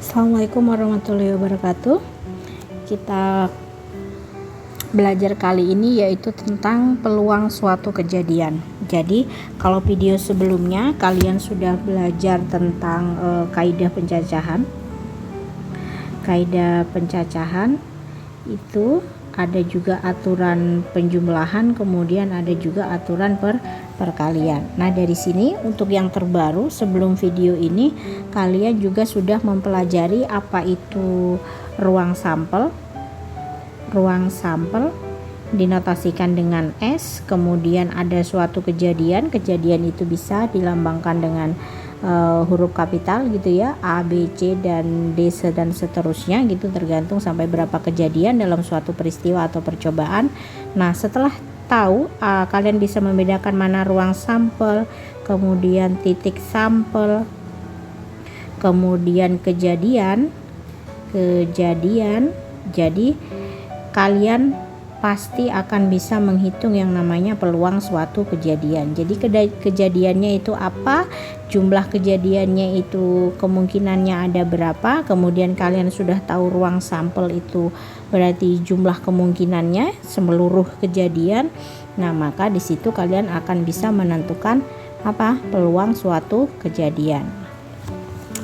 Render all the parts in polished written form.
Assalamualaikum warahmatullahi wabarakatuh. Kita belajar kali ini yaitu tentang peluang suatu kejadian. Jadi kalau video sebelumnya kalian sudah belajar tentang kaidah pencacahan. Kaidah pencacahan itu ada juga aturan penjumlahan, kemudian ada juga aturan perkalian. Nah, dari sini untuk yang terbaru sebelum video ini kalian juga sudah mempelajari apa itu ruang sampel. Ruang sampel dinotasikan dengan S, kemudian ada suatu kejadian itu bisa dilambangkan dengan huruf kapital gitu ya, A, B, C, dan D dan seterusnya gitu, tergantung sampai berapa kejadian dalam suatu peristiwa atau percobaan. Nah, setelah tahu kalian bisa membedakan mana ruang sampel, kemudian titik sampel, kemudian kejadian. Jadi kalian pasti akan bisa menghitung yang namanya peluang suatu kejadian. Jadi kejadiannya itu apa, jumlah kejadiannya itu kemungkinannya ada berapa, kemudian kalian sudah tahu ruang sampel itu berarti jumlah kemungkinannya seluruh kejadian. Nah, maka di situ kalian akan bisa menentukan apa peluang suatu kejadian.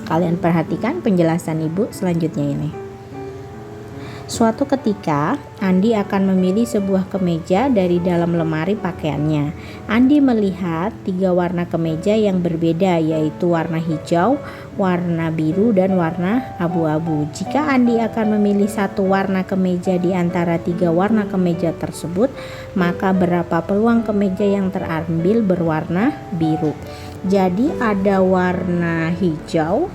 Kalian perhatikan penjelasan Ibu selanjutnya ini. Suatu ketika, Andi akan memilih sebuah kemeja dari dalam lemari pakaiannya. Andi melihat 3 warna kemeja yang berbeda, yaitu warna hijau, warna biru, dan warna abu-abu. Jika Andi akan memilih satu warna kemeja di antara 3 warna kemeja tersebut, maka berapa peluang kemeja yang terambil berwarna biru? Jadi ada warna hijau,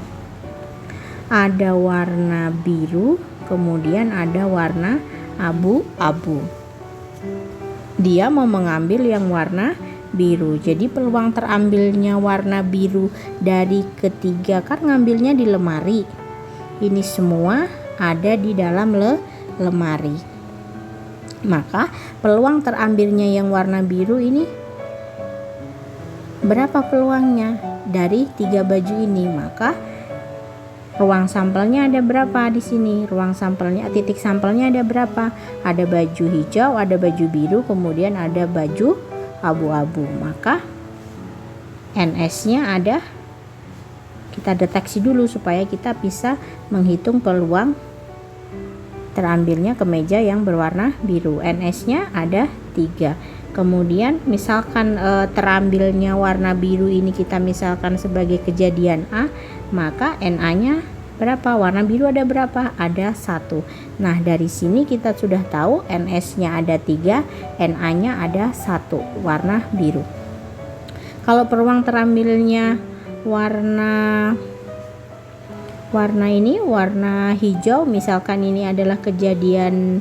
ada warna biru, kemudian ada warna abu-abu. Dia mau mengambil yang warna biru. Jadi peluang terambilnya warna biru dari ketiga, kan ngambilnya di lemari. Ini semua ada di dalam lemari. Maka peluang terambilnya yang warna biru ini berapa peluangnya dari 3 baju ini? Maka ruang sampelnya ada berapa di sini? Ruang sampelnya, titik sampelnya ada berapa? Ada baju hijau, ada baju biru, kemudian ada baju abu-abu. Maka NS-nya ada. Kita deteksi dulu supaya kita bisa menghitung peluang terambilnya kemeja yang berwarna biru. NS-nya ada 3. Kemudian misalkan terambilnya warna biru ini kita misalkan sebagai kejadian A, maka NA-nya berapa? Warna biru ada berapa? Ada 1. Nah, dari sini kita sudah tahu NS-nya ada 3, NA-nya ada 1, warna biru. Kalau peluang terambilnya warna hijau, misalkan ini adalah kejadian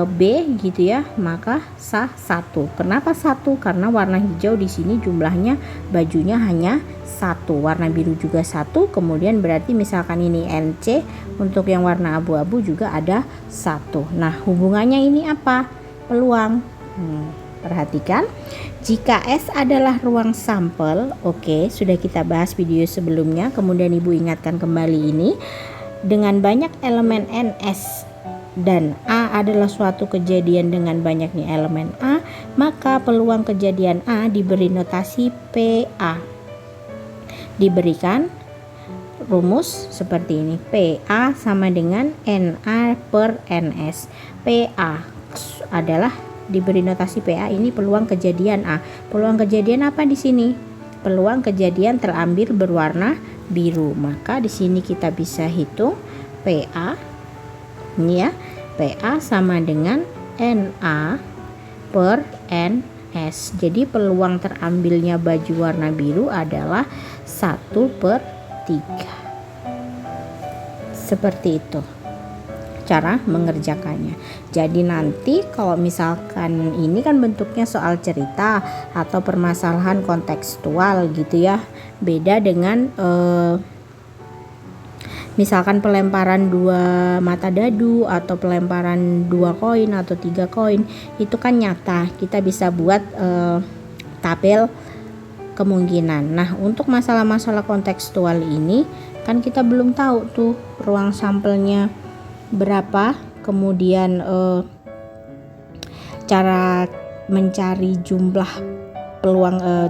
B gitu ya, maka sah 1. Kenapa 1? Karena warna hijau di sini jumlahnya bajunya hanya 1, warna biru juga 1, kemudian berarti misalkan ini NC, untuk yang warna abu-abu juga ada 1. Nah, hubungannya ini apa? Peluang. Perhatikan, jika S adalah ruang sampel, oke, sudah kita bahas video sebelumnya, kemudian Ibu ingatkan kembali ini, dengan banyak elemen NS dan A adalah suatu kejadian dengan banyaknya elemen A, maka peluang kejadian A diberi notasi PA. Diberikan rumus seperti ini, PA sama dengan NA per NS. PA adalah diberi notasi PA, ini peluang kejadian A. Peluang kejadian apa di sini? Peluang kejadian terambil berwarna biru. Maka di sini kita bisa hitung PA. Ini ya, PA sama dengan NA per NS. Jadi peluang terambilnya baju warna biru adalah 1/3. Seperti itu cara mengerjakannya. Jadi nanti kalau misalkan ini kan bentuknya soal cerita atau permasalahan kontekstual gitu ya, beda dengan misalkan pelemparan 2 mata dadu atau pelemparan 2 koin atau 3 koin, itu kan nyata, kita bisa buat tabel kemungkinan. Nah, untuk masalah-masalah kontekstual ini Kan kita belum tahu tuh ruang sampelnya berapa, kemudian cara mencari jumlah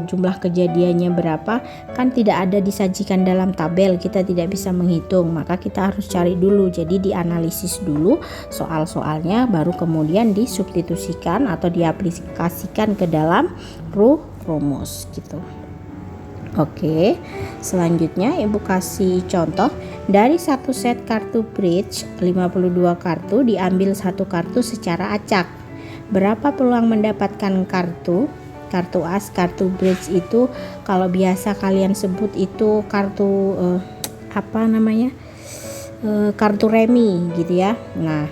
jumlah kejadiannya berapa kan tidak ada disajikan dalam tabel, kita tidak bisa menghitung, maka kita harus cari dulu. Jadi dianalisis dulu soal-soalnya, baru kemudian disubstitusikan atau diaplikasikan ke dalam rumus gitu. Oke, selanjutnya Ibu kasih contoh. Dari satu set kartu bridge 52 kartu, diambil satu kartu secara acak. Berapa peluang mendapatkan kartu as? Kartu bridge itu kalau biasa kalian sebut itu kartu kartu remi gitu ya. Nah,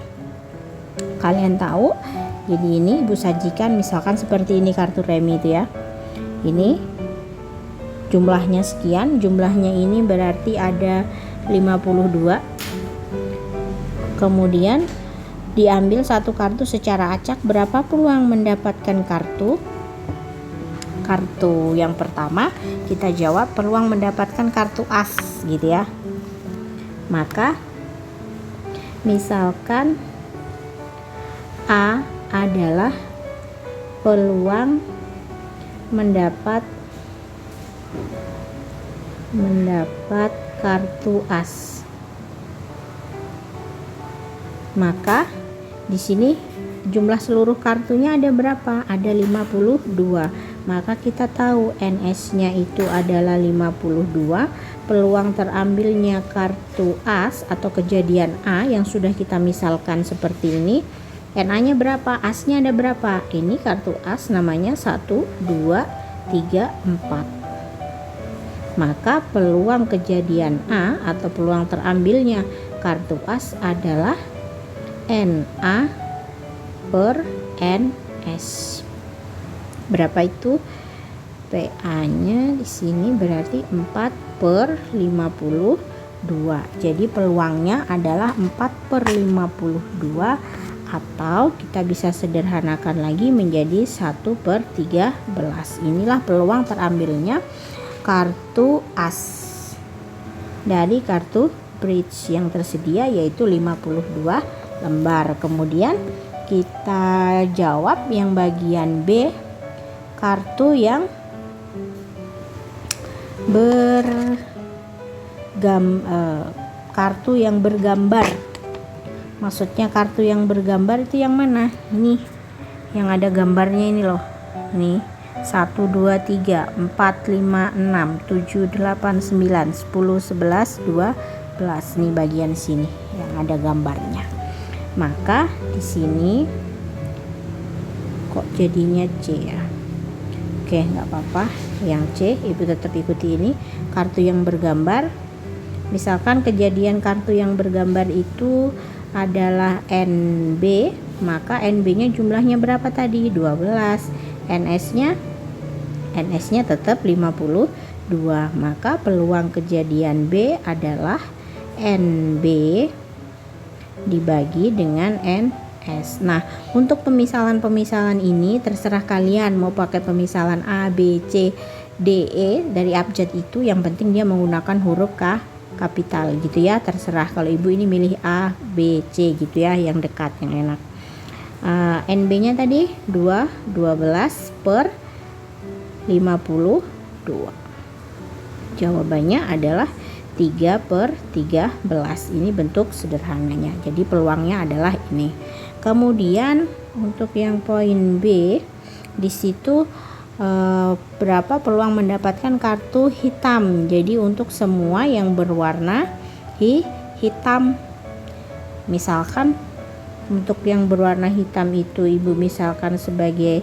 kalian tahu, jadi ini Ibu sajikan misalkan seperti ini kartu remi itu ya. Ini jumlahnya sekian, jumlahnya ini berarti ada 52. Kemudian diambil satu kartu secara acak, berapa peluang mendapatkan kartu yang pertama? Kita jawab peluang mendapatkan kartu as gitu ya. Maka misalkan A adalah peluang mendapat kartu as. Maka di sini jumlah seluruh kartunya ada berapa? Ada 52. Maka kita tahu NS-nya itu adalah 52. Peluang terambilnya kartu as atau kejadian A yang sudah kita misalkan seperti ini, NA-nya berapa? As-nya ada berapa? Ini kartu as namanya 1, 2, 3, 4. Maka peluang kejadian A atau peluang terambilnya kartu as adalah NA per NS. Berapa itu? PA-nya di sini berarti 4 per 52. Jadi peluangnya adalah 4 per 52, atau kita bisa sederhanakan lagi menjadi 1 per 13. Inilah peluang terambilnya kartu as dari kartu bridge yang tersedia, yaitu 52 lembar. Kemudian kita jawab yang bagian B, kartu yang bergambar. Maksudnya kartu yang bergambar itu yang mana? Ini yang ada gambarnya ini loh. Nih 1, 2, 3, 4, 5, 6, 7, 8, 9, 10, 11, 12. Nih bagian sini yang ada gambarnya. Maka di sini kok jadinya C ya? Oke, nggak apa-apa. Yang C Ibu tetap ikuti ini, kartu yang bergambar. Misalkan kejadian kartu yang bergambar itu adalah NB, maka NB-nya jumlahnya berapa tadi? 12. NS-nya tetap 52. Maka peluang kejadian B adalah NB dibagi dengan NS. Nah, untuk pemisalan ini terserah kalian mau pakai pemisalan A, B, C, D, E dari abjad itu, yang penting dia menggunakan huruf kapital gitu ya. Terserah, kalau Ibu ini milih A, B, C gitu ya, yang dekat, yang enak. NB-nya tadi 12 per 52. Jawabannya adalah 3 per 13. Ini bentuk sederhananya. Jadi peluangnya adalah ini. Kemudian untuk yang poin B, di situ berapa peluang mendapatkan kartu hitam. Jadi untuk semua yang berwarna hitam. Misalkan untuk yang berwarna hitam itu Ibu misalkan sebagai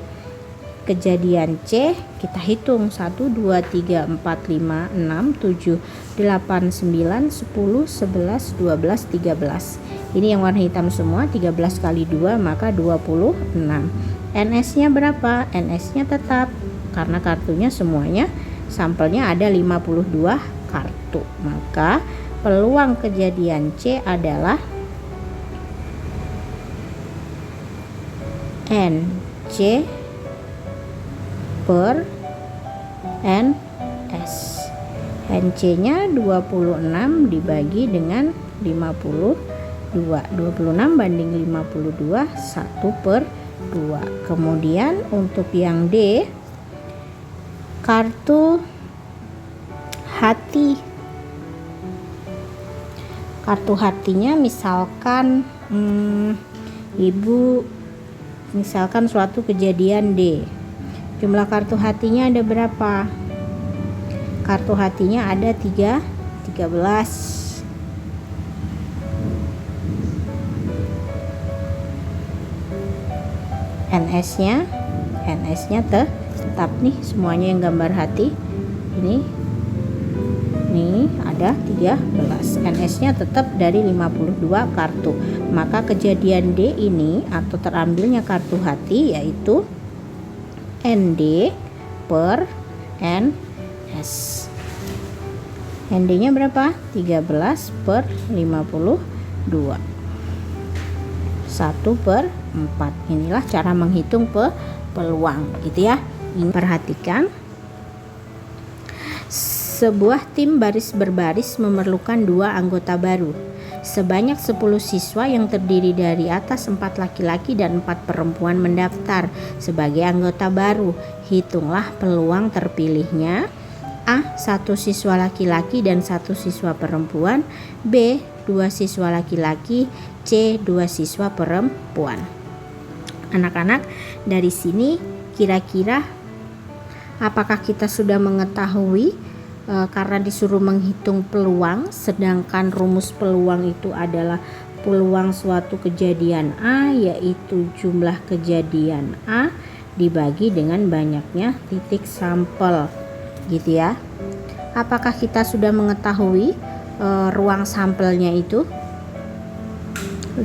kejadian C, kita hitung 1, 2, 3, 4, 5, 6, 7, 8, 9, 10, 11, 12, 13. Ini yang warna hitam semua, 13 kali 2 maka 26. NS-nya berapa? NS-nya tetap, karena kartunya semuanya sampelnya ada 52 kartu. Maka peluang kejadian C adalah NC per NS. NC-nya 26 dibagi dengan 52. 26 banding 52, 1/2. Kemudian untuk yang D, kartu hati. Kartu hatinya misalkan Ibu misalkan suatu kejadian D. Jumlah kartu hatinya ada berapa? Kartu hatinya ada 13. NS-nya tetap nih, semuanya yang gambar hati. Ini ada 13. NS-nya tetap dari 52 kartu. Maka kejadian D ini atau terambilnya kartu hati yaitu ND per NS. ND-nya berapa? 13 per 52. 1/4. Inilah cara menghitung peluang gitu ya. Ini perhatikan. Sebuah tim baris berbaris memerlukan 2 anggota baru. Sebanyak 10 siswa yang terdiri dari atas 4 laki-laki dan 4 perempuan mendaftar sebagai anggota baru. Hitunglah peluang terpilihnya: A. 1 siswa laki-laki dan 1 siswa perempuan. B. 2 siswa laki-laki. C. 2 siswa perempuan. Anak-anak, dari sini kira-kira apakah kita sudah mengetahui karena disuruh menghitung peluang, sedangkan rumus peluang itu adalah peluang suatu kejadian A, yaitu jumlah kejadian A dibagi dengan banyaknya titik sampel, gitu ya. Apakah kita sudah mengetahui ruang sampelnya itu?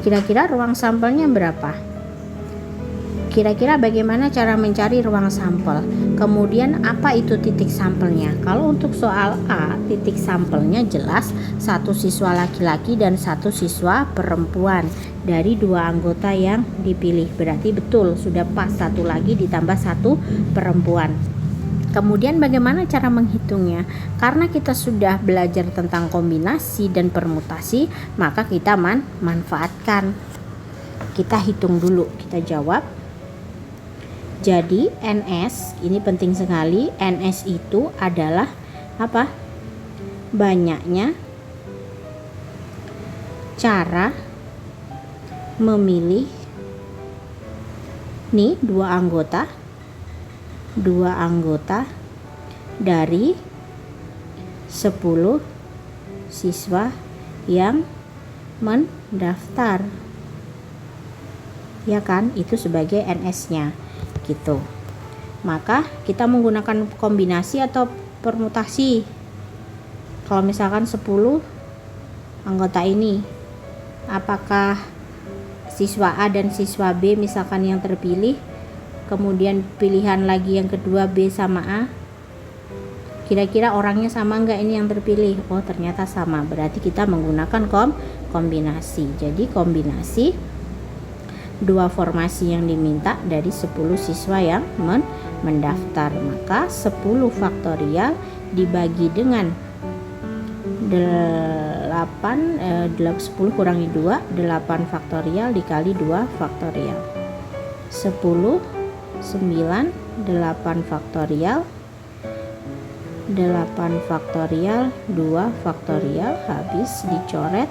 Kira-kira ruang sampelnya berapa? Kira-kira bagaimana cara mencari ruang sampel? Kemudian apa itu titik sampelnya? Kalau untuk soal A, titik sampelnya jelas 1 siswa laki-laki dan 1 siswa perempuan dari 2 anggota yang dipilih. Berarti betul, sudah pas, 1 lagi ditambah 1 perempuan. Kemudian bagaimana cara menghitungnya? Karena kita sudah belajar tentang kombinasi dan permutasi, maka kita manfaatkan. Kita hitung dulu, kita jawab. Jadi NS, ini penting sekali, NS itu adalah apa? Banyaknya cara memilih nih 2 anggota dari 10 siswa yang mendaftar. Ya kan? Itu sebagai NS-nya. Gitu. Maka kita menggunakan kombinasi atau permutasi. Kalau misalkan 10 anggota ini, apakah siswa A dan siswa B misalkan yang terpilih, kemudian pilihan lagi yang kedua B sama A, kira-kira orangnya sama enggak ini yang terpilih? Oh, ternyata sama. Berarti kita menggunakan kombinasi. Jadi kombinasi 2 formasi yang diminta dari 10 siswa yang mendaftar. Maka 10 faktorial dibagi dengan 10 kurangi 2, 8 faktorial dikali 2 faktorial. 10, 9, 8 faktorial, 8 faktorial, 2 faktorial, habis dicoret.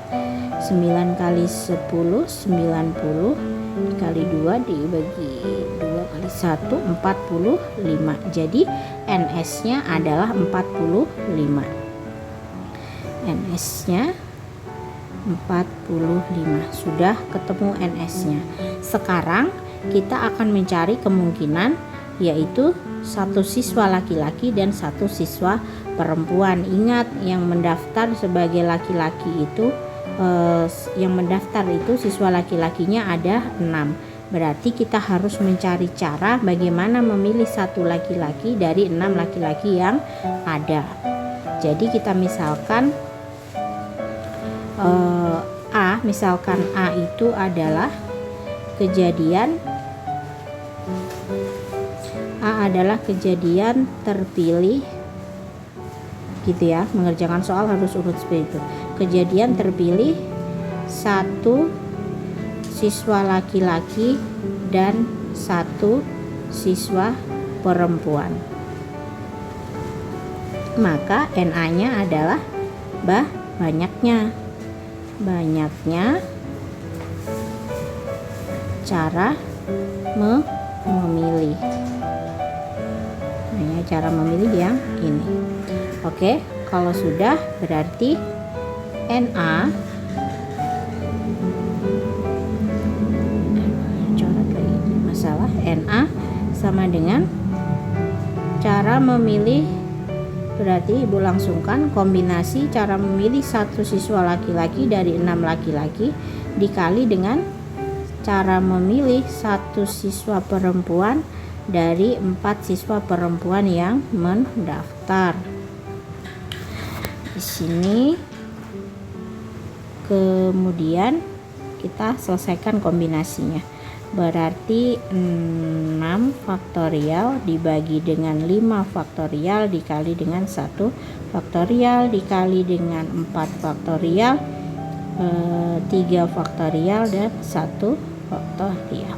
9 kali 10, 90 dikali 2 dibagi 2 kali 1, 45. Jadi NS-nya adalah 45. NS-nya 45. Sudah ketemu NS-nya. Sekarang kita akan mencari kemungkinan, yaitu 1 siswa laki-laki dan 1 siswa perempuan. Ingat, yang mendaftar sebagai laki-laki itu siswa laki-lakinya ada 6. Berarti kita harus mencari cara bagaimana memilih 1 laki-laki dari 6 laki-laki yang ada. Jadi kita misalkan misalkan A itu adalah kejadian terpilih gitu ya. Mengerjakan soal harus urut seperti itu. Kejadian terpilih 1 siswa laki-laki dan 1 siswa perempuan. Maka NA-nya adalah banyaknya cara memilih. Cara memilih yang ini. Oke, kalau sudah berarti NA NA sama dengan cara memilih, berarti Ibu langsungkan kombinasi cara memilih 1 siswa laki-laki dari 6 laki-laki dikali dengan cara memilih 1 siswa perempuan dari 4 siswa perempuan yang mendaftar. Di sini kemudian kita selesaikan kombinasinya. Berarti 6 faktorial dibagi dengan 5 faktorial dikali dengan 1 faktorial dikali dengan 4 faktorial, 3 faktorial dan 1 faktorial.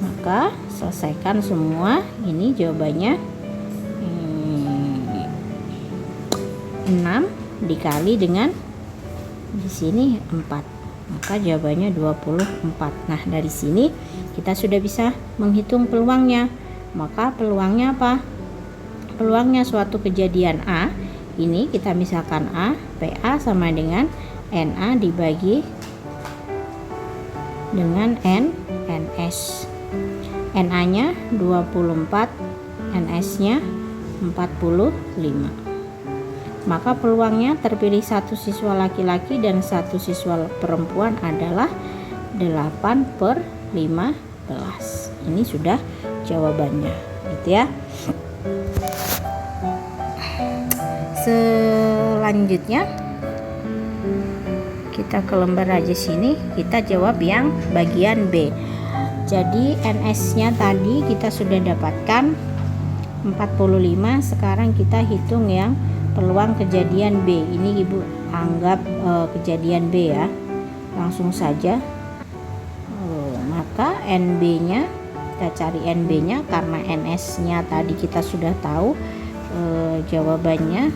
Maka selesaikan semua. Ini jawabannya 6 dikali dengan di sini 4. Maka jawabannya 24. Nah, dari sini kita sudah bisa menghitung peluangnya. Maka peluangnya apa? Peluangnya suatu kejadian A, ini kita misalkan A, PA sama dengan NA dibagi dengan NS. NA-nya 24, NS-nya 45. Maka peluangnya terpilih 1 siswa laki-laki dan 1 siswa perempuan adalah 8/15. Ini sudah jawabannya, gitu ya. Selanjutnya kita ke lembar aja sini, kita jawab yang bagian B. Jadi NS-nya tadi kita sudah dapatkan 45. Sekarang kita hitung yang peluang kejadian B. Ini Ibu anggap kejadian B ya. Langsung saja. Maka NB-nya, kita cari NB-nya karena NS-nya tadi kita sudah tahu. Jawabannya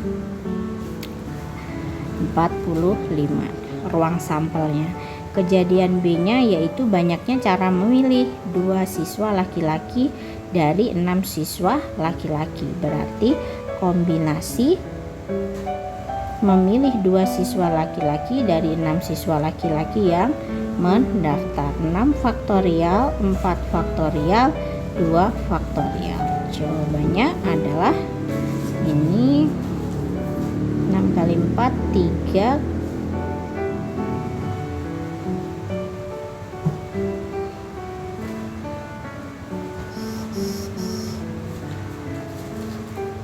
45. Ruang sampelnya. Kejadian B-nya yaitu banyaknya cara memilih 2 siswa laki-laki dari 6 siswa laki-laki. Berarti kombinasi memilih 2 siswa laki-laki dari 6 siswa laki-laki yang mendaftar. 6 faktorial, 4 faktorial, 2 faktorial. Jawabannya adalah ini 6 kali 4, 3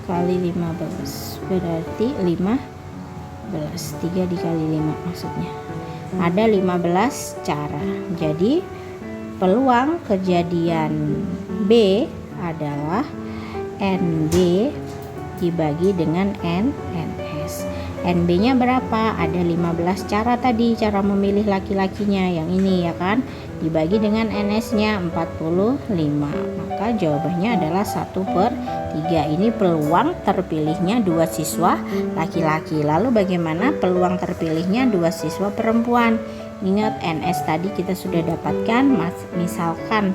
kali 15, berarti 15. 3 dikali 5 maksudnya. Ada 15 cara. Jadi peluang kejadian B adalah NB dibagi dengan NS. NB-nya berapa? Ada 15 cara tadi, cara memilih laki-lakinya yang ini ya kan, dibagi dengan NS-nya 45. Maka jawabannya adalah 1/3. Ini peluang terpilihnya 2 siswa laki-laki. Lalu bagaimana peluang terpilihnya 2 siswa perempuan? Ingat NS tadi kita sudah dapatkan. Misalkan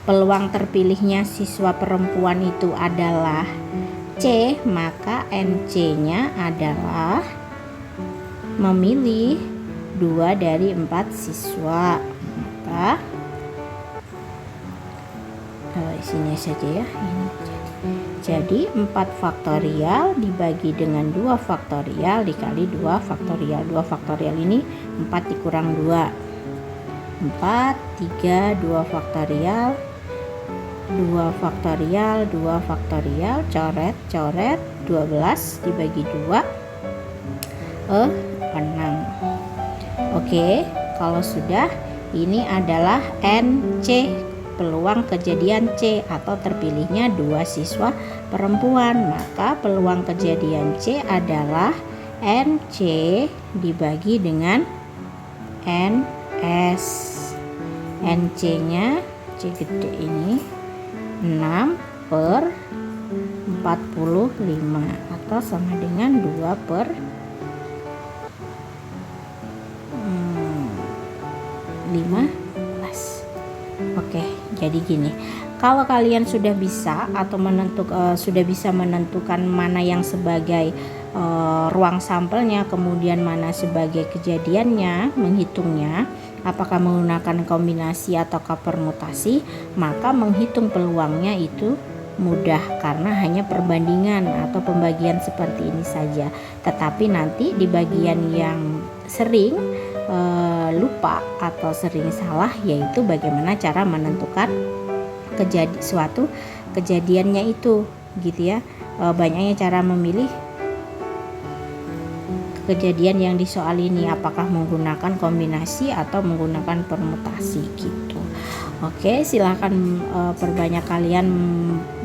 peluang terpilihnya siswa perempuan itu adalah C, maka NC-nya adalah memilih 2 dari 4 siswa. Maka sini saja ya, ini. Jadi 4 faktorial dibagi dengan 2 faktorial dikali 2 faktorial. 2 faktorial ini 4 dikurang 2, 4, 3, 2 faktorial, 2 faktorial, 2 faktorial, coret, 12 dibagi 2, 6. Oke, kalau sudah, ini adalah NC, peluang kejadian C atau terpilihnya 2 siswa perempuan, maka peluang kejadian C adalah NC dibagi dengan NS. NC nya C gede ini 6 per 45 atau sama dengan 2 per 15. Oke, jadi gini. Kalau kalian sudah bisa atau sudah bisa menentukan mana yang sebagai ruang sampelnya, kemudian mana sebagai kejadiannya, menghitungnya, apakah menggunakan kombinasi ataukah permutasi, maka menghitung peluangnya itu mudah karena hanya perbandingan atau pembagian seperti ini saja. Tetapi nanti di bagian yang sering lupa atau sering salah, yaitu bagaimana cara menentukan suatu kejadiannya itu, gitu ya. Banyaknya cara memilih kejadian yang di soal ini, apakah menggunakan kombinasi atau menggunakan permutasi gitu. Oke, silahkan perbanyak kalian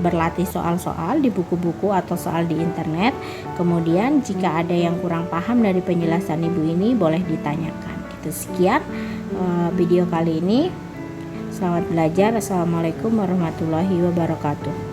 berlatih soal-soal di buku-buku atau soal di internet. Kemudian jika ada yang kurang paham dari penjelasan ibu ini, boleh ditanyakan. Itu sekian video kali ini. Selamat belajar. Assalamualaikum warahmatullahi wabarakatuh.